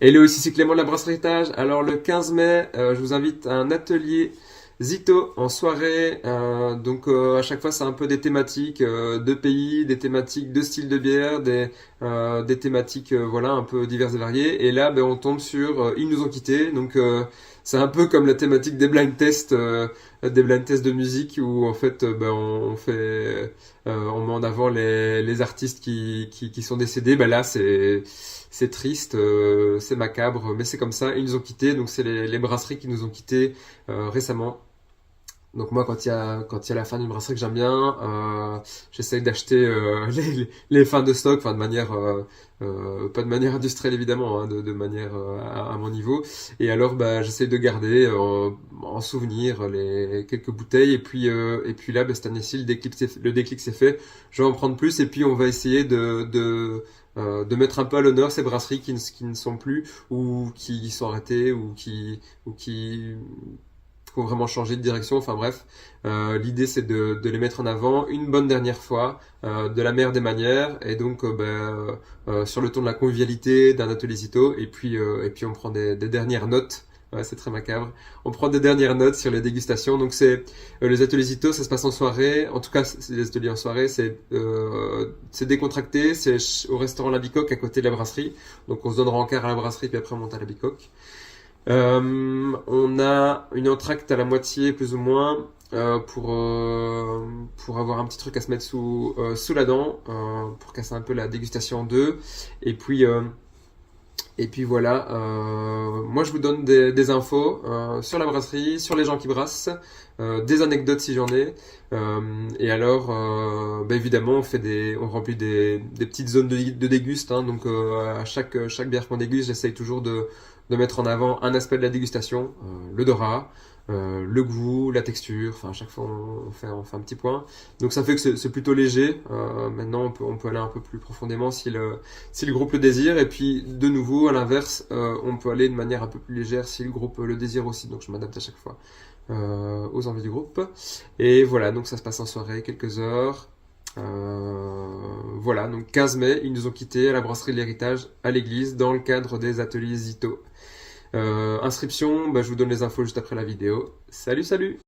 Hello, ici c'est Clément de la Brasserie Héritage. Alors le 15 mai, je vous invite à un atelier Zito en soirée. À chaque fois c'est un peu des thématiques de pays, des thématiques de style de bière, des thématiques voilà un peu diverses et variées. Et là on tombe sur Ils nous ont quittés. C'est un peu comme la thématique des blind tests de musique où en fait on met en avant les artistes qui sont décédés. Là c'est triste, c'est macabre, mais c'est comme ça. Ils nous ont quittés, donc c'est les brasseries qui nous ont quittés récemment. Donc moi, quand il y a la fin d'une brasserie que j'aime bien, j'essaye d'acheter les fins de stock, enfin de manière pas de manière industrielle évidemment, hein, de manière à mon niveau. Et alors, j'essaye de garder en souvenir les quelques bouteilles. Et puis là, cette année-ci, le déclic s'est fait. Je vais en prendre plus. Et puis on va essayer de mettre un peu à l'honneur ces brasseries qui ne sont plus ou qui sont arrêtées ou qui ont vraiment changé de direction. Enfin bref, l'idée c'est de les mettre en avant une bonne dernière fois, de la meilleure des manières, et donc sur le ton de la convivialité d'un atelier Zito, et puis on prend des dernières notes. Ouais, c'est très macabre. On prend des dernières notes sur les dégustations. Donc les ateliers Zito, ça se passe en soirée. En tout cas, c'est les ateliers en soirée. C'est décontracté. C'est au restaurant La Bicoque à côté de la brasserie. Donc on se donne rencard à la brasserie puis après on monte à la Bicoque. On a une entracte à la moitié plus ou moins pour avoir un petit truc à se mettre sous la dent, pour casser un peu la dégustation en deux. Et puis voilà, moi je vous donne des infos sur la brasserie, sur les gens qui brassent, des anecdotes si j'en ai. Et alors, évidemment, on remplit des petites zones de déguste, hein. À chaque bière qu'on déguste, j'essaye toujours de mettre en avant un aspect de la dégustation, l'odorat, le goût, la texture. Enfin, à chaque fois, on fait un petit point. Donc ça fait que c'est plutôt léger. Maintenant, on peut aller un peu plus profondément si le groupe le désire. Et puis, de nouveau, à l'inverse, on peut aller de manière un peu plus légère si le groupe le désire aussi. Donc, je m'adapte à chaque fois aux envies du groupe. Et voilà, donc ça se passe en soirée, quelques heures. Voilà, donc 15 mai, ils nous ont quittés à la brasserie de l'Héritage à l'église dans le cadre des ateliers Zito. Inscription, je vous donne les infos juste après la vidéo. Salut, salut!